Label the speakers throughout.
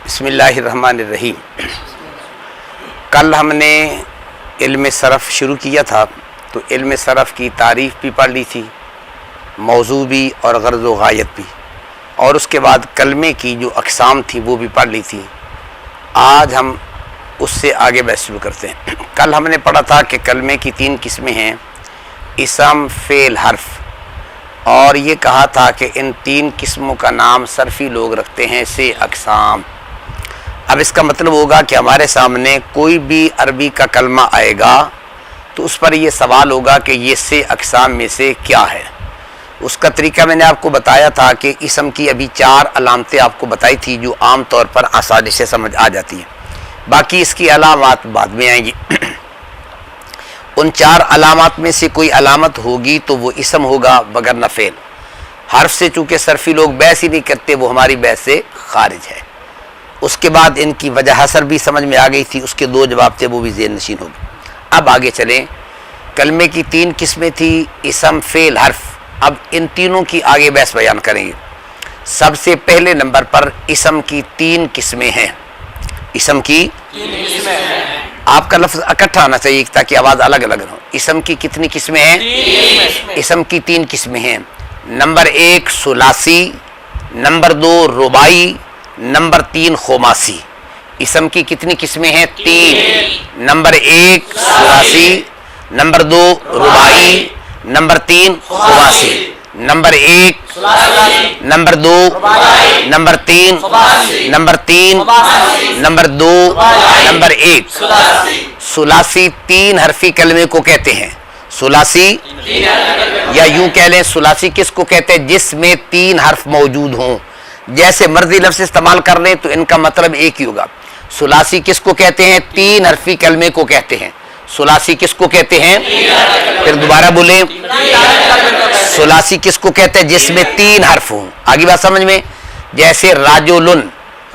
Speaker 1: بسم اللہ الرحمن الرحیم۔ کل ہم نے علم صرف شروع کیا تھا تو علم صرف کی تعریف بھی پڑھ لی تھی، موضوع بھی اور غرض و غایت بھی، اور اس کے بعد کلمے کی جو اقسام تھی وہ بھی پڑھ لی تھی۔ آج ہم اس سے آگے بحث شروع کرتے ہیں۔ کل ہم نے پڑھا تھا کہ کلمے کی 3 قسمیں ہیں، اسم، فعل، حرف، اور یہ کہا تھا کہ ان 3 قسموں کا نام صرفی لوگ رکھتے ہیں سے اقسام۔ اب اس کا مطلب ہوگا کہ ہمارے سامنے کوئی بھی عربی کا کلمہ آئے گا تو اس پر یہ سوال ہوگا کہ یہ سے اقسام میں سے کیا ہے۔ اس کا طریقہ میں نے آپ کو بتایا تھا کہ اسم کی ابھی 4 علامتیں آپ کو بتائی تھی جو عام طور پر آسانی سے سمجھ آ جاتی ہیں، باقی اس کی علامات بعد میں آئیں گی۔ ان 4 علامات میں سے کوئی علامت ہوگی تو وہ اسم ہوگا وگرنہ فعل۔ حرف سے چونکہ صرفی لوگ بحث ہی نہیں کرتے، وہ ہماری بحث سے خارج ہے۔ اس کے بعد ان کی وجہ حسر بھی سمجھ میں آ گئی تھی، اس کے 2 جواب تھے، وہ بھی ذہن نشین ہو گئے۔ اب آگے چلیں۔ کلمے کی 3 قسمیں تھی، اسم، فعل، حرف۔ اب ان تینوں کی آگے بحث بیان کریں گے۔ سب سے پہلے نمبر پر اسم کی 3 قسمیں ہیں۔ اسم کی
Speaker 2: 3 قسمیں ہیں۔
Speaker 1: آپ کا لفظ اکٹھا آنا چاہیے تاکہ آواز الگ الگ نہ ہو۔ اسم کی کتنی قسمیں ہیں؟
Speaker 2: 3
Speaker 1: اسم کی 3 قسمیں ہیں۔ نمبر 1 ثلاثی، نمبر 2 رباعی، نمبر 3 خماسی۔ اسم کی کتنی قسمیں ہیں؟ 3۔ نمبر 1 ثلاثی، نمبر 2 رباعی، نمبر 3 خماسی۔ Number 1 number 2 number 3 number 3 number 2 number 1۔ ثلاثی 3 حرفی کلمے کو کہتے ہیں۔ ثلاثی یا یوں کہہ لیں ثلاثی کس کو کہتے ہیں؟ جس میں 3 حرف موجود ہوں۔ جیسے مرضی لفظ استعمال کر لیں تو ان کا مطلب ایک ہی ہوگا۔ ثلاثی کس کو کہتے ہیں؟ 3 حرفی کلمے کو کہتے ہیں۔ ثلاثی کس کو کہتے ہیں؟ پھر دوبارہ بولیں، ثلاثی کس کو کہتے ہیں؟ جس میں 3 حرف ہوں۔ آگے بات سمجھ میں؟ جیسے راجولن،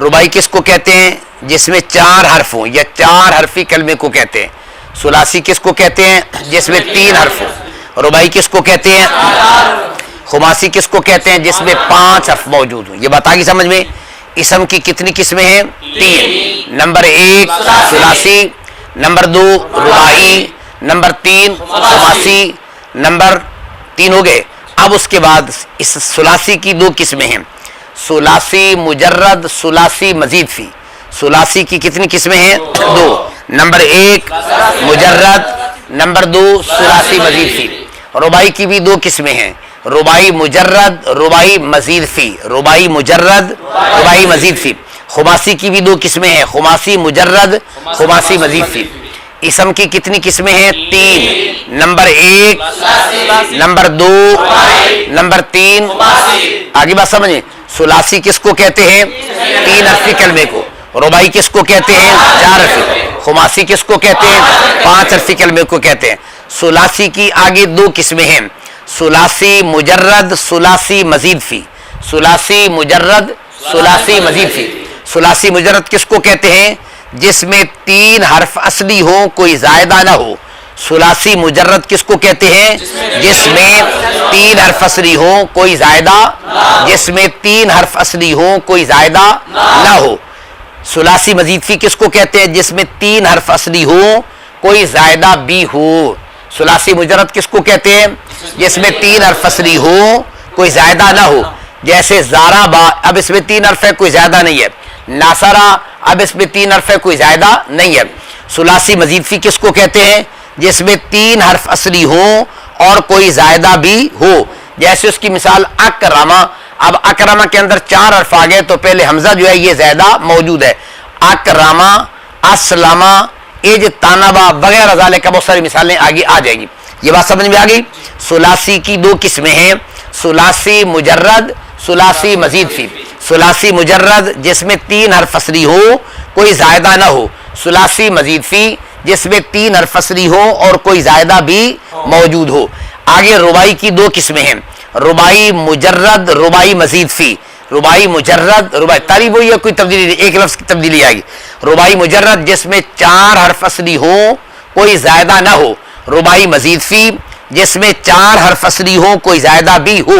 Speaker 1: رباعی کس کو کہتے ہیں؟ جس میں 4 حرف ہوں یا 4 حرفی کلمے کو کہتے ہیں۔ ثلاثی کس کو کہتے ہیں؟ جس میں 3 حرف ہوں۔ رباعی کس کو کہتے ہیں؟ خماسی کس کو کہتے ہیں؟ جس میں 5 حرف موجود ہوں۔ یہ بات آگی سمجھ میں؟ اسم کی کتنی قسمیں ہیں؟ 3۔ نمبر 1 ثلاثی، نمبر 2 رباعی، نمبر 3 خماسی، نمبر 3 ہو گئے۔ اب اس کے بعد اس ثلاثی کی 2 قسمیں ہیں، ثلاثی مجرد، ثلاثی مزید فی۔ ثلاثی کی کتنی قسمیں ہیں؟ 2۔ نمبر 1 مجرد، نمبر 2 ثلاثی مزید فی۔ رباعی کی بھی 2 قسمیں ہیں، رباعی مجرد، رباعی مزید فی۔ رباعی مجرد، رباعی مزید فی۔ خماسی کی بھی 2 قسمیں ہیں، خماسی مجرد، خماسی مزید فی۔ اسم کی کتنی قسمیں ہیں؟ 3۔ Number 1 number 2 number 3۔ آگے بات سمجھیں؟ ثلاثی کس کو کہتے ہیں؟ 3 حرفی کلمے کو۔ رباعی کس کو کہتے ہیں؟ 4 حرفی۔ خماسی کس کو کہتے ہیں؟ 5 حرفی کلمے کو کہتے ہیں۔ ثلاثی کی آگے 2 قسمیں ہیں، ثلاثی مجرد، ثلاثی مزید فی۔ ثلاثی مجرد، ثلاثی مزید فی۔ ثلاثی مجرد کس کو کہتے ہیں؟ جس میں 3 حرف اصلی ہوں، کوئی زائدہ نہ ہو۔ ثلاثی مجرد کس کو کہتے ہیں؟ جس میں 3 حرف اصلی ہوں، کوئی زائدہ، جس میں 3 حرف اصلی ہوں، کوئی زائدہ نہ ہو۔ ثلاثی مزید فی کس کو کہتے ہیں؟ جس میں 3 حرف اصلی ہوں، کوئی زائدہ بھی ہو۔ ثلاثی مجرد کس کو کہتے ہیں؟ جس میں 3 حرف اصلی ہوں، کوئی زائدہ نہ ہو۔ جیسے زارابا، اب اس میں 3 حرف ہے، کوئی زائدہ نہیں ہے۔ ناصرہ، اب اس میں 3 حرف ہے، کوئی زائدہ نہیں ہے۔ ثلاثی مزید فی کس کو کہتے ہیں؟ جس میں 3 حرف اصلی ہوں اور کوئی زائدہ بھی ہو۔ جیسے اس کی مثال اکرما، اب اکرما کے اندر 4 حرف آ گئے تو پہلے حمزہ جو ہے یہ زائدہ موجود ہے۔ اکرما، اسلما، اجتنبا وغیرہ ذالک، بہت ساری مثالیں آگے آ جائیں گی۔ یہ بات سمجھ میں آ گئی؟ ثلاثی کی 2 قسمیں ہیں، ثلاثی مجرد، ثلاثی مزید فی۔ ثلاثی مجرد جس میں 3 حرف اصلی ہو، کوئی زائدہ نہ ہو۔ ثلاثی مزید فی جس میں 3 حرف اصلی ہو اور کوئی زائدہ بھی موجود ہو۔ آگے رباعی کی 2 قسمیں ہیں، رباعی مجرد، رباعی مزید فی۔ رباعی مجرد، رباعی تعریف ہوئی ہے، کوئی تبدیلی نہیں، ایک لفظ کی تبدیلی آئے گی۔ رباعی مجرد جس میں 4 حرف اصلی ہوں، کوئی زائدہ نہ ہو۔ رباعی مزید فی جس میں 4 حرف اصلی ہوں، کوئی زائدہ بھی ہو۔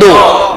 Speaker 1: 2।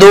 Speaker 1: 2।